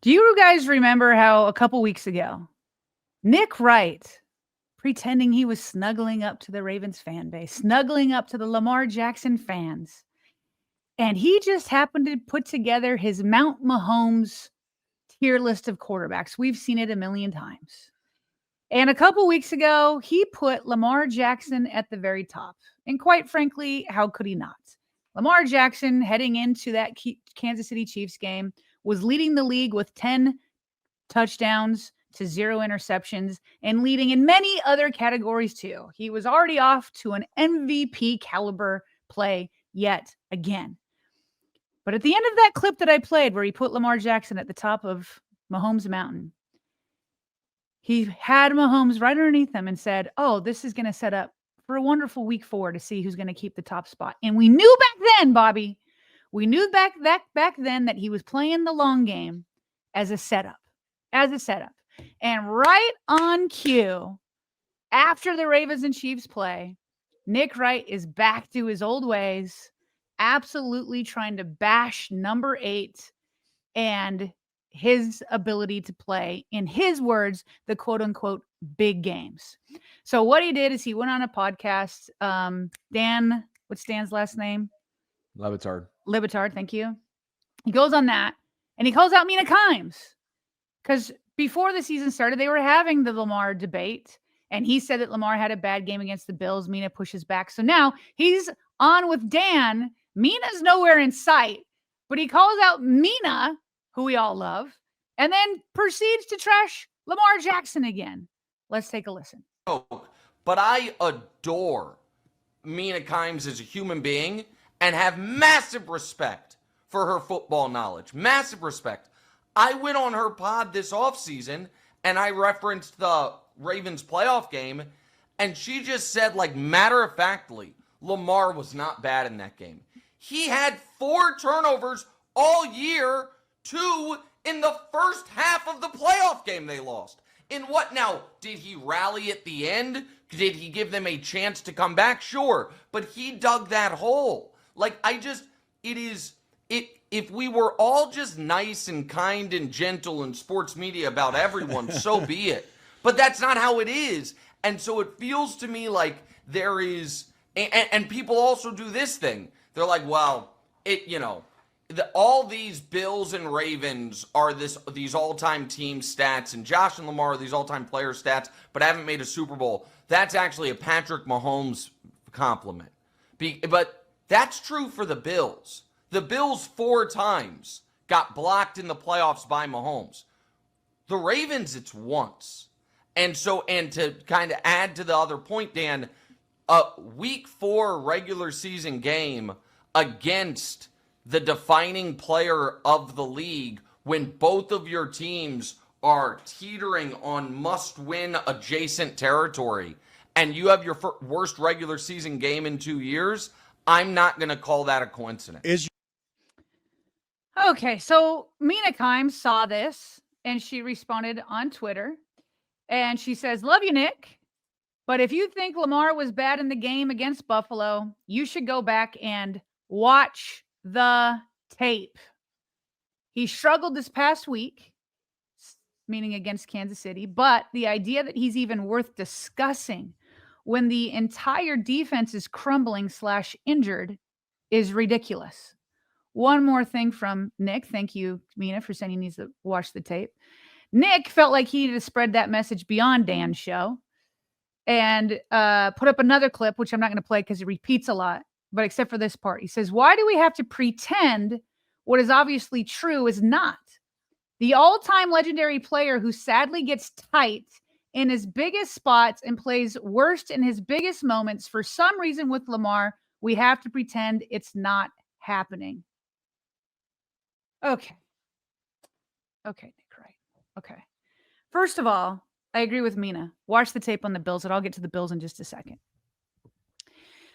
Do you guys remember how a couple weeks ago, Nick Wright, pretending he was snuggling up to the Ravens fan base, snuggling up to the Lamar Jackson fans, and he just happened to put together his Mount Mahomes tier list of quarterbacks. We've seen it a million times. And a couple weeks ago, he put Lamar Jackson at the very top. And quite frankly, how could he not? Lamar Jackson, heading into that Kansas City Chiefs game, was leading the league with 10 touchdowns to 0 interceptions and leading in many other categories too. He was already off to an MVP caliber play yet again. But at the end of that clip that I played where he put Lamar Jackson at the top of Mahomes Mountain, he had Mahomes right underneath him and said, oh, this is going to set up for a wonderful week 4 to see who's going to keep the top spot. And we knew back then, Bobby, we knew back then that he was playing the long game as a setup. And right on cue, after the Ravens and Chiefs play, Nick Wright is back to his old ways, absolutely trying to bash number 8 and his ability to play, in his words, the quote unquote big games. So what he did is he went on a podcast. Dan, what's Dan's last name? Lebitard, thank you. He goes on that and he calls out Mina Kimes because before the season started, they were having the Lamar debate. And he said that Lamar had a bad game against the Bills. Mina pushes back. So now he's on with Dan. Mina's nowhere in sight, but he calls out Mina, who we all love, and then proceeds to trash Lamar Jackson again. Let's take a listen. But I adore Mina Kimes as a human being and have massive respect for her football knowledge. Massive respect. I went on her pod this offseason and I referenced the Ravens playoff game, and she just said, like, matter-of-factly, Lamar was not bad in that game. He had 4 turnovers all year, 2 in the first half of the playoff game they lost. In what now? Did he rally at the end? Did he give them a chance to come back? Sure. But he dug that hole. Like, if we were all just nice and kind and gentle in sports media about everyone, so be it. But that's not how it is. And so it feels to me like there is, and people also do this thing. They're like, well, all these Bills and Ravens are these all-time team stats, and Josh and Lamar are these all-time player stats, but haven't made a Super Bowl. That's actually a Patrick Mahomes compliment. But that's true for the Bills. The Bills 4 times got blocked in the playoffs by Mahomes. The Ravens, it's once. And to kind of add to the other point, Dan, a week 4 regular season game against the defining player of the league when both of your teams are teetering on must-win adjacent territory and you have your worst regular season game in 2 years, I'm not going to call that a coincidence. Okay, so Mina Kimes saw this and she responded on Twitter. And she says, love you, Nick. But if you think Lamar was bad in the game against Buffalo, you should go back and watch the tape. He struggled this past week, meaning against Kansas City. But the idea that he's even worth discussing when the entire defense is crumbling / injured is ridiculous. One more thing from Nick. Thank you, Mina, for saying he needs to watch the tape. Nick felt like he needed to spread that message beyond Dan's show and put up another clip, which I'm not going to play because it repeats a lot, but except for this part. He says, why do we have to pretend what is obviously true is not? The all-time legendary player who sadly gets tight in his biggest spots and plays worst in his biggest moments, for some reason with Lamar, we have to pretend it's not happening. Okay, Nick, right. Okay. First of all, I agree with Mina. Watch the tape on the Bills, and I'll get to the Bills in just a second.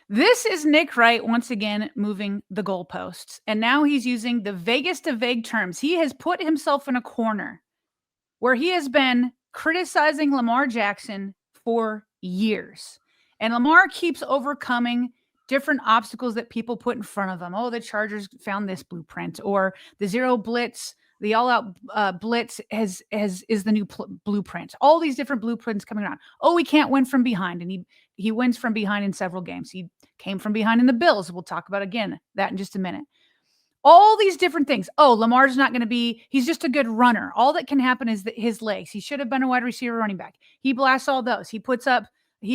This is Nick Wright once again moving the goalposts, and now he's using the vaguest of vague terms. He has put himself in a corner where he has been criticizing Lamar Jackson for years, and Lamar keeps overcoming different obstacles that people put in front of him. Oh, the Chargers found this blueprint, or the zero blitz The all-out blitz is the new blueprint. All these different blueprints coming around. Oh, we can't win from behind, and he wins from behind in several games. He came from behind in the Bills. We'll talk about again that in just a minute. All these different things. Oh, Lamar's not going to be, he's just a good runner. All that can happen is that his legs. He should have been a wide receiver running back. He blasts all those. He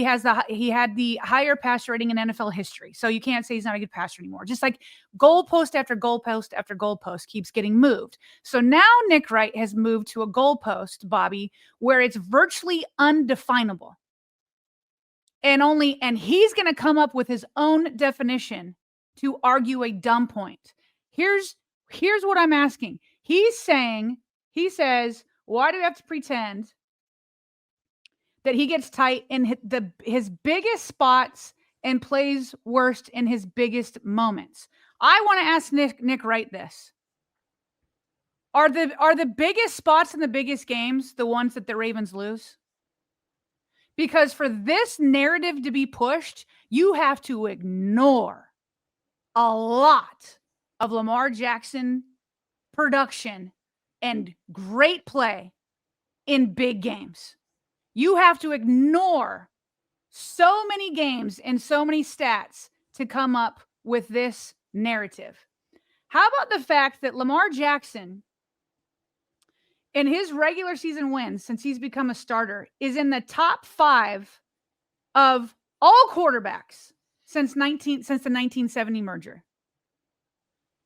had the higher passer rating in NFL history. So you can't say he's not a good passer anymore. Just like goalpost after goalpost after goalpost keeps getting moved. So now Nick Wright has moved to a goalpost, Bobby, where it's virtually undefinable. And he's going to come up with his own definition to argue a dumb point. Here's what I'm asking. He says, why do we have to pretend that he gets tight in his biggest spots and plays worst in his biggest moments? I want to ask Nick Wright this. Are the biggest spots in the biggest games the ones that the Ravens lose? Because for this narrative to be pushed, you have to ignore a lot of Lamar Jackson production and great play in big games. You have to ignore so many games and so many stats to come up with this narrative. How about the fact that Lamar Jackson, in his regular season wins since he's become a starter, is in the top 5 of all quarterbacks since the 1970 merger.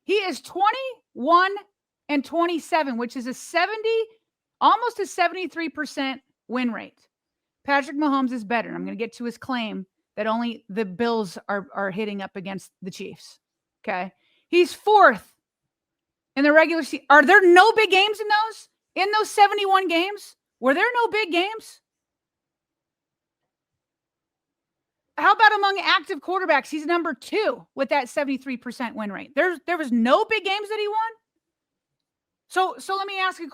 He is 21-27, which is almost a 73% win rate. Patrick Mahomes is better. I'm going to get to his claim that only the Bills are hitting up against the Chiefs. Okay. He's 4th in the regular season. Are there no big games in those? In those 71 games? Were there no big games? How about among active quarterbacks? He's number 2 with that 73% win rate. There was no big games that he won. So let me ask a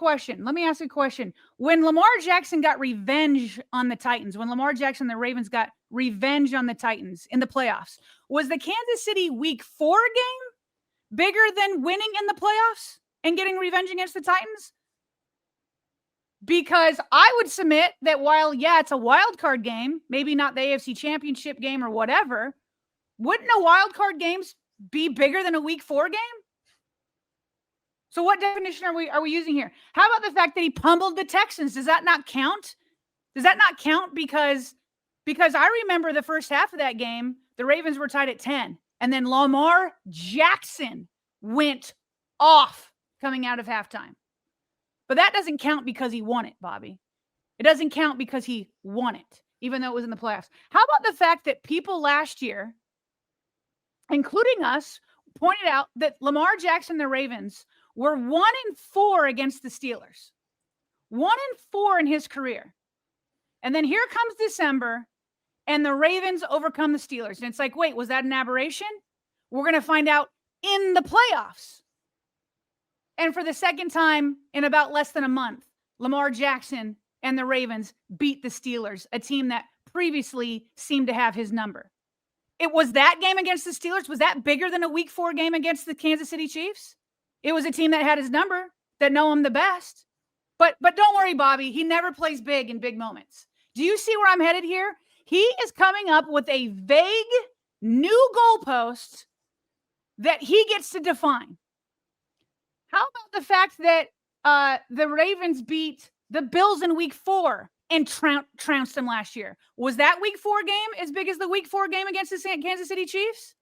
question. When Lamar Jackson got revenge on the Titans, when Lamar Jackson and the Ravens got revenge on the Titans in the playoffs, was the Kansas City Week 4 game bigger than winning in the playoffs and getting revenge against the Titans? Because I would submit that while, it's a wild card game, maybe not the AFC Championship game or whatever, wouldn't a wild card games be bigger than a Week 4 game? So what definition are we using here? How about the fact that he pummeled the Texans? Does that not count? Does that not count? Because I remember the first half of that game, the Ravens were tied at 10, and then Lamar Jackson went off coming out of halftime. But that doesn't count because he won it, Bobby. It doesn't count because he won it, even though it was in the playoffs. How about the fact that people last year, including us, pointed out that Lamar Jackson and the Ravens were 1-4 against the Steelers. 1-4 in his career. And then here comes December, and the Ravens overcome the Steelers. And it's like, wait, was that an aberration? We're going to find out in the playoffs. And for the second time in about less than a month, Lamar Jackson and the Ravens beat the Steelers, a team that previously seemed to have his number. It was that game against the Steelers. Was that bigger than a Week 4 game against the Kansas City Chiefs? It was a team that had his number, that know him the best. But don't worry, Bobby. He never plays big in big moments. Do you see where I'm headed here? He is coming up with a vague new goalpost that he gets to define. How about the fact that the Ravens beat the Bills in Week 4 and trounced them last year? Was that Week 4 game as big as the Week 4 game against the Kansas City Chiefs?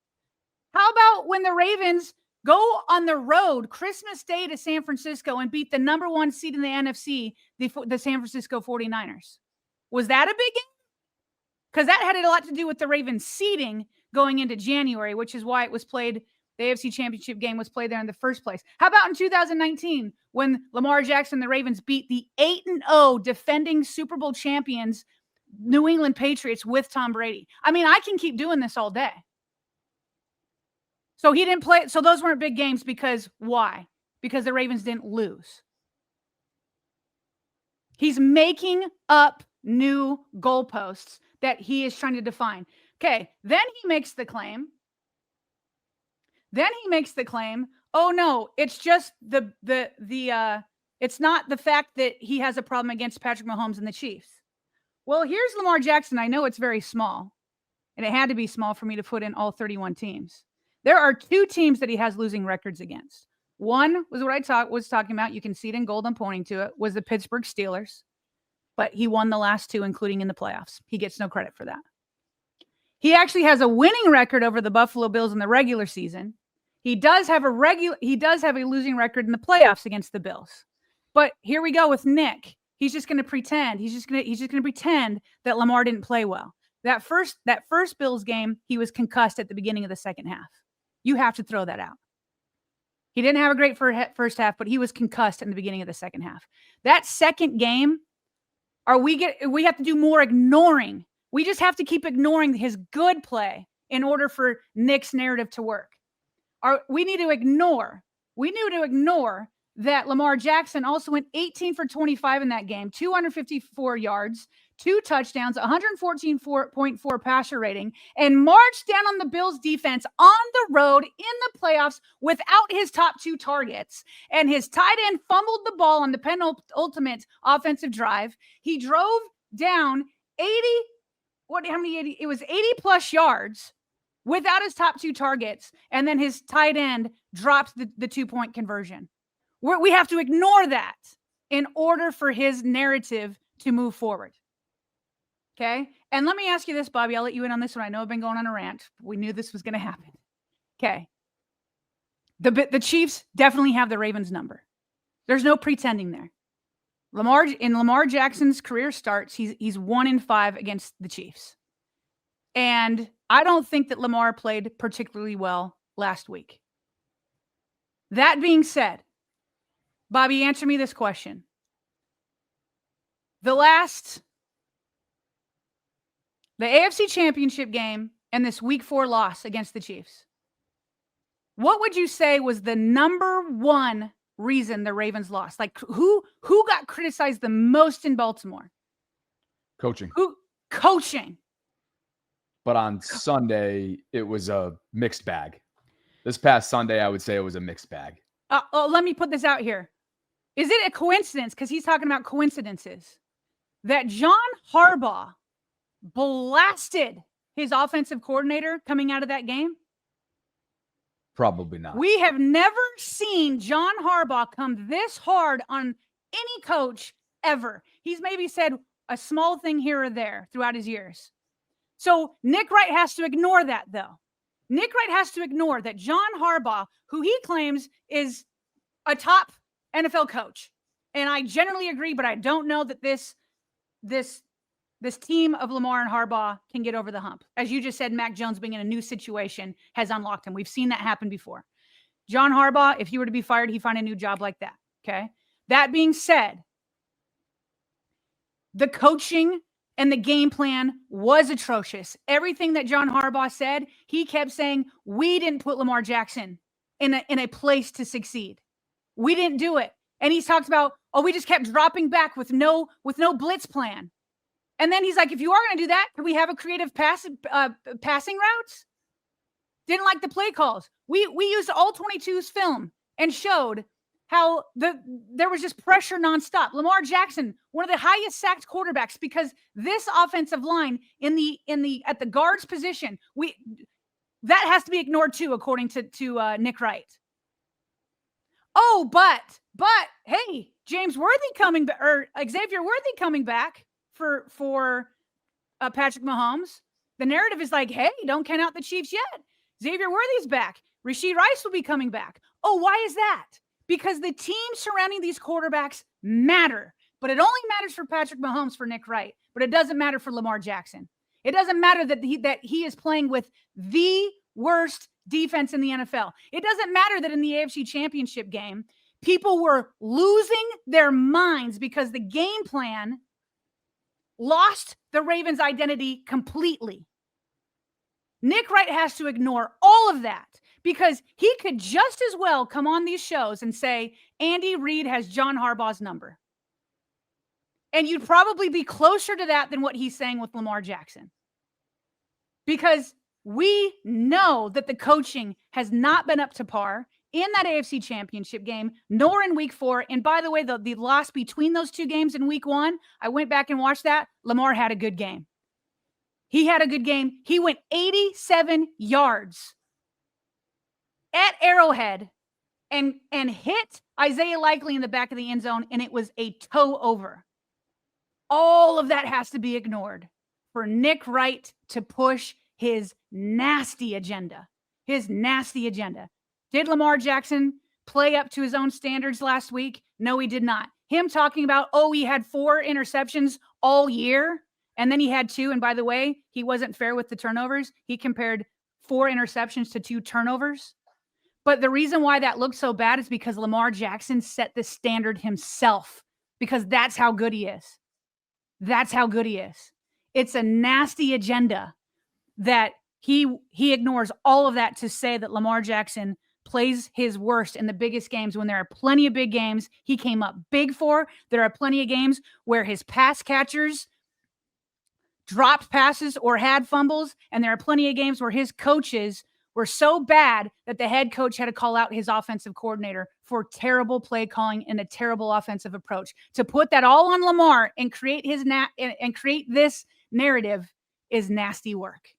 How about when the Ravens go on the road Christmas Day to San Francisco and beat the number 1 seed in the NFC, the San Francisco 49ers? Was that a big game? Because that had a lot to do with the Ravens seeding going into January, which is why it was played. The AFC Championship game was played there in the first place. How about in 2019 when Lamar Jackson and the Ravens beat the 8-0 defending Super Bowl champions New England Patriots with Tom Brady? I mean, I can keep doing this all day. So he didn't play. So those weren't big games because why? Because the Ravens didn't lose. He's making up new goalposts that he is trying to define. Okay, then he makes the claim. Oh no, it's just it's not the fact that he has a problem against Patrick Mahomes and the Chiefs. Well, here's Lamar Jackson. I know it's very small, and it had to be small for me to put in all 31 teams. There are 2 teams that he has losing records against. One was what I was talking about. You can see it in gold. I'm pointing to it. Was the Pittsburgh Steelers, but he won the last 2, including in the playoffs. He gets no credit for that. He actually has a winning record over the Buffalo Bills in the regular season. He does have a losing record in the playoffs against the Bills. But here we go with Nick. He's just going to pretend. He's just going to pretend that Lamar didn't play well. That first Bills game, he was concussed at the beginning of the second half. You have to throw that out. He didn't have a great first half, but he was concussed in the beginning of the second half. That second game, we have to do more ignoring. We just have to keep ignoring his good play in order for Nick's narrative to work. We need to ignore that Lamar Jackson also went 18 for 25 in that game, 254 yards, 2 touchdowns, 114.4 passer rating, and marched down on the Bills defense on the road in the playoffs without his top 2 targets. And his tight end fumbled the ball on the penultimate offensive drive. He drove down 80. It was 80 plus yards without his top 2 targets. And then his tight end dropped the 2-point conversion. We have to ignore that in order for his narrative to move forward. Okay. And let me ask you this, Bobby. I'll let you in on this one. I know I've been going on a rant. We knew this was going to happen. Okay. The Chiefs definitely have the Ravens number. There's no pretending there. Lamar Jackson's career starts, he's 1-5 against the Chiefs. And I don't think that Lamar played particularly well last week. That being said, Bobby, answer me this question. The AFC Championship game and this Week 4 loss against the Chiefs, what would you say was the number one reason the Ravens lost? Like who got criticized the most in Baltimore? Coaching. Coaching. But on Sunday, it was a mixed bag. This past Sunday, I would say it was a mixed bag. Let me put this out here. Is it a coincidence, because he's talking about coincidences, that John Harbaugh blasted his offensive coordinator coming out of that game? Probably not. We have never seen John Harbaugh come this hard on any coach ever. He's maybe said a small thing here or there throughout his years. So Nick Wright has to ignore that, though. Nick Wright has to ignore that John Harbaugh, who he claims is a top NFL coach, and I generally agree, but I don't know that this team of Lamar and Harbaugh can get over the hump. As you just said, Mac Jones being in a new situation has unlocked him. We've seen that happen before. John Harbaugh, if he were to be fired, he'd find a new job like that. Okay. That being said, the coaching and the game plan was atrocious. Everything that John Harbaugh said, he kept saying, we didn't put Lamar Jackson in a place to succeed. We didn't do it. And he's talked about, we just kept dropping back with no blitz plan. And then he's like, if you are going to do that, can we have a creative passing routes? Didn't like the play calls. We used all 22's film and showed how there was just pressure nonstop. Lamar Jackson, one of the highest sacked quarterbacks, because this offensive line at the guards position, that has to be ignored too, according to Nick Wright. Oh, but hey, Xavier Worthy coming back for Patrick Mahomes. The narrative is like, hey, don't count out the Chiefs yet. Xavier Worthy's back. Rashee Rice will be coming back. Oh, why is that? Because the team surrounding these quarterbacks matter. But it only matters for Patrick Mahomes, for Nick Wright. But it doesn't matter for Lamar Jackson. It doesn't matter that he is playing with the worst defense in the NFL. It doesn't matter that in the AFC Championship game, people were losing their minds because the game plan lost the Ravens' identity completely. Nick Wright has to ignore all of that because he could just as well come on these shows and say, Andy Reid has John Harbaugh's number. And you'd probably be closer to that than what he's saying with Lamar Jackson. Because we know that the coaching has not been up to par in that AFC Championship game, nor in week 4. And by the way, the loss between those two games in week 1, I went back and watched that. Lamar had a good game. He had a good game. He went 87 yards at Arrowhead and hit Isaiah Likely in the back of the end zone, and it was a toe over. All of that has to be ignored for Nick Wright to push his nasty agenda. His nasty agenda. Did Lamar Jackson play up to his own standards last week? No, he did not. Him talking about, he had 4 interceptions all year, and then he had 2. And by the way, he wasn't fair with the turnovers. He compared 4 interceptions to 2 turnovers. But the reason why that looked so bad is because Lamar Jackson set the standard himself, because that's how good he is. That's how good he is. It's a nasty agenda that he ignores all of that to say that Lamar Jackson plays his worst in the biggest games when there are plenty of big games he came up big for. There are plenty of games where his pass catchers dropped passes or had fumbles, and there are plenty of games where his coaches were so bad that the head coach had to call out his offensive coordinator for terrible play calling and a terrible offensive approach. To put that all on Lamar and create his create this narrative is nasty work.